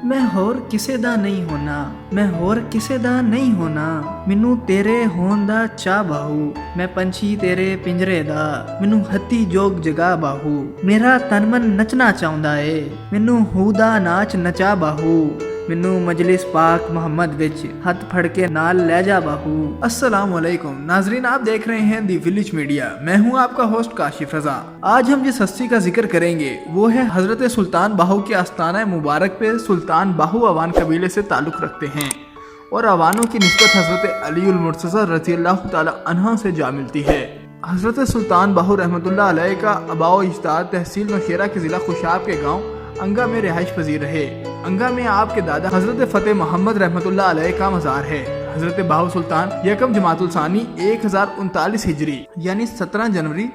ਮੈਂ ਹੋਰ ਕਿਸੇ ਦਾ ਨਹੀਂ ਹੋਣਾ, ਮੈਂ ਹੋਰ ਕਿਸੇ ਦਾ ਨਹੀਂ ਹੋਣਾ, ਮੈਨੂੰ ਤੇਰੇ ਹੋਣ ਦਾ ਚਾਹ ਬਾਹੂ, ਮੈਂ ਪੰਛੀ ਤੇਰੇ ਪਿੰਜਰੇ ਦਾ, ਮੈਨੂੰ ਹੱਥੀ ਜੋਗ ਜਗਾ ਬਾਹੂ, ਮੇਰਾ ਤਨ ਮਨ ਨੱਚਣਾ ਚਾਹੁੰਦਾ ਏ, ਮੈਨੂੰ ਹੂ ਦਾ ਨਾਚ ਨਚਾ ਬਾਹੂ, ਮੈਨੂੰ मजलिस पाक मोहम्मद विच हाथ फड़ के नाल ले जा बाहू। अस्सलाम वालेकुम नाजरीन, आप देख रहे हैं दी विलेज मीडिया। मैं हूं आपका होस्ट काशिफ रजा। आज हम जिस हस्ती का जिक्र करेंगे वो है हजरत सुल्तान बाहू के आस्थाना मुबारक पे सुल्तान बाहू अवान कबीले से ताल्लुक रखते हैं और अवानों की निस्बत हजरत अली मुर्तज़ा रज़ियल्लाहु ताला अन्हा से जा मिलती है। हजरत सुल्तान बाहू रहमतुल्लाह अलैह का अबाओ इज्दाद तहसील नौशेरा के ज़िला खुशाब के गाँव अंगा में रिहाइश पजीर रहे। अंगा में आपके दादा हजरत फतेह मोहम्मद रहमतुल्लाह अलैह का मज़ार है। हजरत बाहू सुल्तान यकम जमातुल सानी 1039 हिजरी यानी 17 जनवरी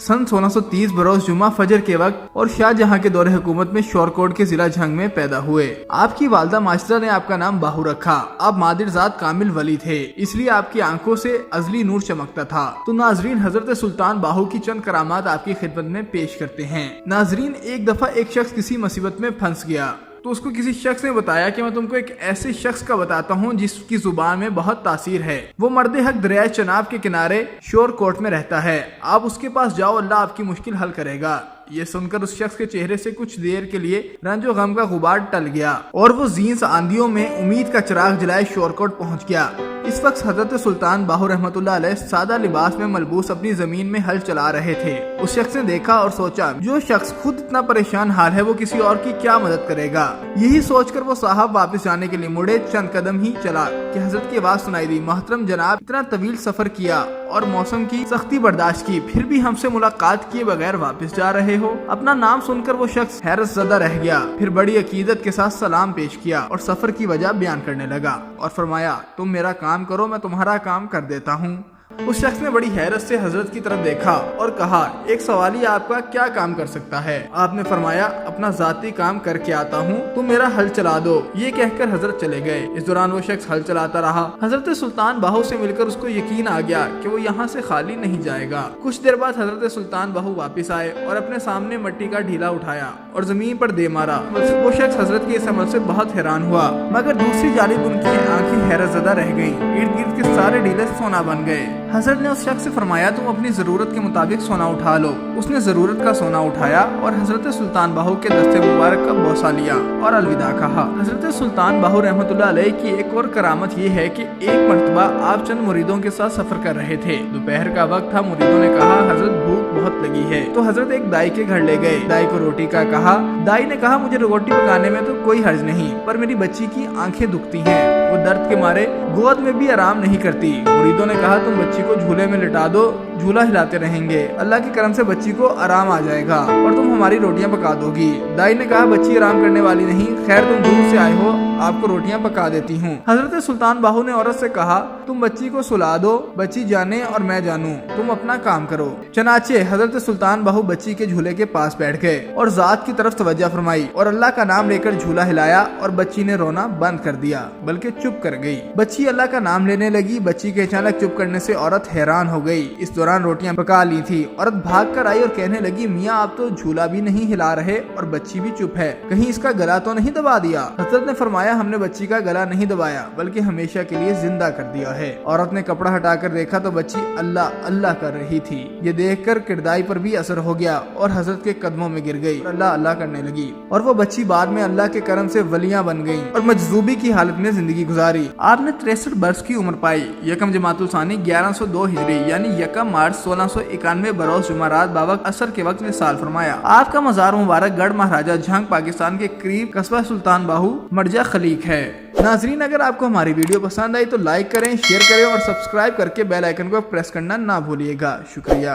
सन 1630 बरोज जुमा फजर के वक्त और शाहजहां के दौरे हुकूमत में शोरकोट के जिला झंग में पैदा हुए। आपकी वालदा माशरा ने आपका नाम बाहू रखा। आप मादिरजात कामिल वली थे, इसलिए आपकी आंखों से अजली नूर चमकता था। तो नाजरीन, हजरत सुल्तान बाहू की चंद करामात आपकी खिदमत में पेश करते हैं। नाजरीन, एक दफा एक शख्स किसी मुसीबत में फंस गया तो उसको किसी शख्स ने बताया कि मैं तुमको एक ऐसे शख्स का बताता हूँ जिसकी जुबान में बहुत तासीर है। वो मर्द हक दरिया चनाब के किनारे शोरकोट में रहता है। आप उसके पास जाओ, अल्लाह आपकी मुश्किल हल करेगा। ये सुनकर उस शख्स के चेहरे से कुछ देर के लिए रंजो गम का गुबार टल गया और वो जीन्स आंधियों में उम्मीद का चिराग जलाए शोरकोट पहुंच गया। इस वक्त हजरत सुल्तान बाहू रहमतुल्लाह अलैह सादा लिबास में मलबूस अपनी जमीन में हल चला रहे थे। उस शख्स ने देखा और सोचा, जो शख्स खुद इतना परेशान हाल है वो किसी और की क्या मदद करेगा। यही सोचकर वो साहब वापस जाने के लिए मुड़े। चंद कदम ही चला कि हजरत की आवाज सुनाई दी, मोहतरम जनाब, इतना तवील सफर किया और मौसम की सख्ती बर्दाश्त की, फिर भी हमसे मुलाकात किए बगैर वापस जा रहे हो। अपना नाम सुनकर वो शख्स हैरत ज़दा रह गया। फिर बड़ी अकीदत के साथ सलाम पेश किया और सफर की वजह बयान करने लगा और फरमाया, तुम मेरा काम करो, मैं तुम्हारा काम कर देता हूँ। उस शख्स ने बड़ी हैरत से हजरत की तरफ देखा और कहा, एक सवाली, आपका क्या काम कर सकता है। आपने फरमाया, अपना जाती काम करके आता हूँ, तुम मेरा हल चला दो। ये कहकर हजरत चले गए। इस दौरान वो शख्स हल चलाता रहा। हजरत सुल्तान बाहू से मिलकर उसको यकीन आ गया कि वो यहाँ से खाली नहीं जाएगा। कुछ देर बाद हजरत सुल्तान बाहू वापिस आए और अपने सामने मिट्टी का ढीला उठाया और जमीन पर दे मारा। वो शख्स हजरत के इस अमल से बहुत हैरान हुआ, मगर दूसरी जानिब उनकी आंखें हैरत ज़दा रह गईं। इर्द गिर्द के सारे ढीले सोना बन गए। हजरत ने उस शख्स से फरमाया, तुम अपनी जरूरत के मुताबिक सोना उठा लो। उसने जरूरत का सोना उठाया और हजरत सुल्तान बाहू के दस्ते मुबारक का बोसा लिया और अलविदा कहा। हजरत सुल्तान बाहू रहमतुल्लाह अलैह की एक और करामत ये है कि एक मर्तबा आप चंद मुरीदों के साथ सफर कर रहे थे। दोपहर का वक्त था। मुरीदों ने कहा, हजरत भूख बहुत लगी है। तो हजरत एक दाई के घर ले गए। दाई को रोटी का कहा। दाई ने कहा, मुझे रोटी पकाने में तो कोई हर्ज नहीं, पर मेरी बच्ची की आंखें दुखती हैं, वो दर्द के मारे गोद में भी आराम नहीं करती। मुरीदों ने कहा, तुम बच्ची को झूले में लिटा दो, झूला हिलाते रहेंगे, अल्लाह के करम से बच्ची को आराम आ जाएगा और तुम हमारी रोटियां पका दोगी। दाई ने कहा, बच्ची आराम करने वाली नहीं, खैर तुम दूर से आए हो, आपको रोटियां पका देती हूँ। हजरत सुल्तान बाहू ने औरत से कहा, तुम बच्ची को सुला दो, बच्ची जाने और मैं जानूं, तुम अपना काम करो। चनाचे हजरत सुल्तान बाहू बच्ची के झूले के पास बैठ गए और जात की तरफ तवज्जो फरमाई और अल्लाह का नाम लेकर झूला हिलाया और बच्ची ने रोना बंद कर दिया, बल्कि चुप कर गई। बच्ची अल्लाह का नाम लेने लगी। बच्ची के अचानक चुप करने से औरत हैरान हो गई। इस दौरान रोटियां पका ली थी। औरत भाग कर आई और कहने लगी, मियाँ, आप तो झूला भी नहीं हिला रहे और बच्ची भी चुप है, कहीं इसका गला तो नहीं दबा दिया। हजरत ने फरमाया, हमने बच्ची का गला नहीं दबाया, बल्कि हमेशा के लिए जिंदा कर दिया है। औरत ने कपड़ा हटाकर देखा तो बच्ची अल्लाह अल्लाह कर रही थी। ये देखकर किरदाई पर भी असर हो गया और हजरत के कदमों में गिर गई, अल्लाह अल्लाह करने लगी और वो बच्ची बाद में अल्लाह के करम से वलियां बन गई और मजजूबी की हालत में जिंदगी गुजारी। आपने 63 बरस की उम्र पाई। यकम जमातुल सानी 1102 हिजरी यानी यकम मार्च 1691 बरोज जुमारात बावक असर के वक्त में साल फरमाया। आपका मजार मुबारक गढ़ महाराजा झंग पाकिस्तान के करीब कस्बा सुल्तान बाहू मर्जा खलीक है। नाजरीन, अगर आपको हमारी वीडियो पसंद आई तो लाइक करें, शेयर करें और सब्सक्राइब करके बेल आइकन को प्रेस करना ना भूलिएगा। शुक्रिया।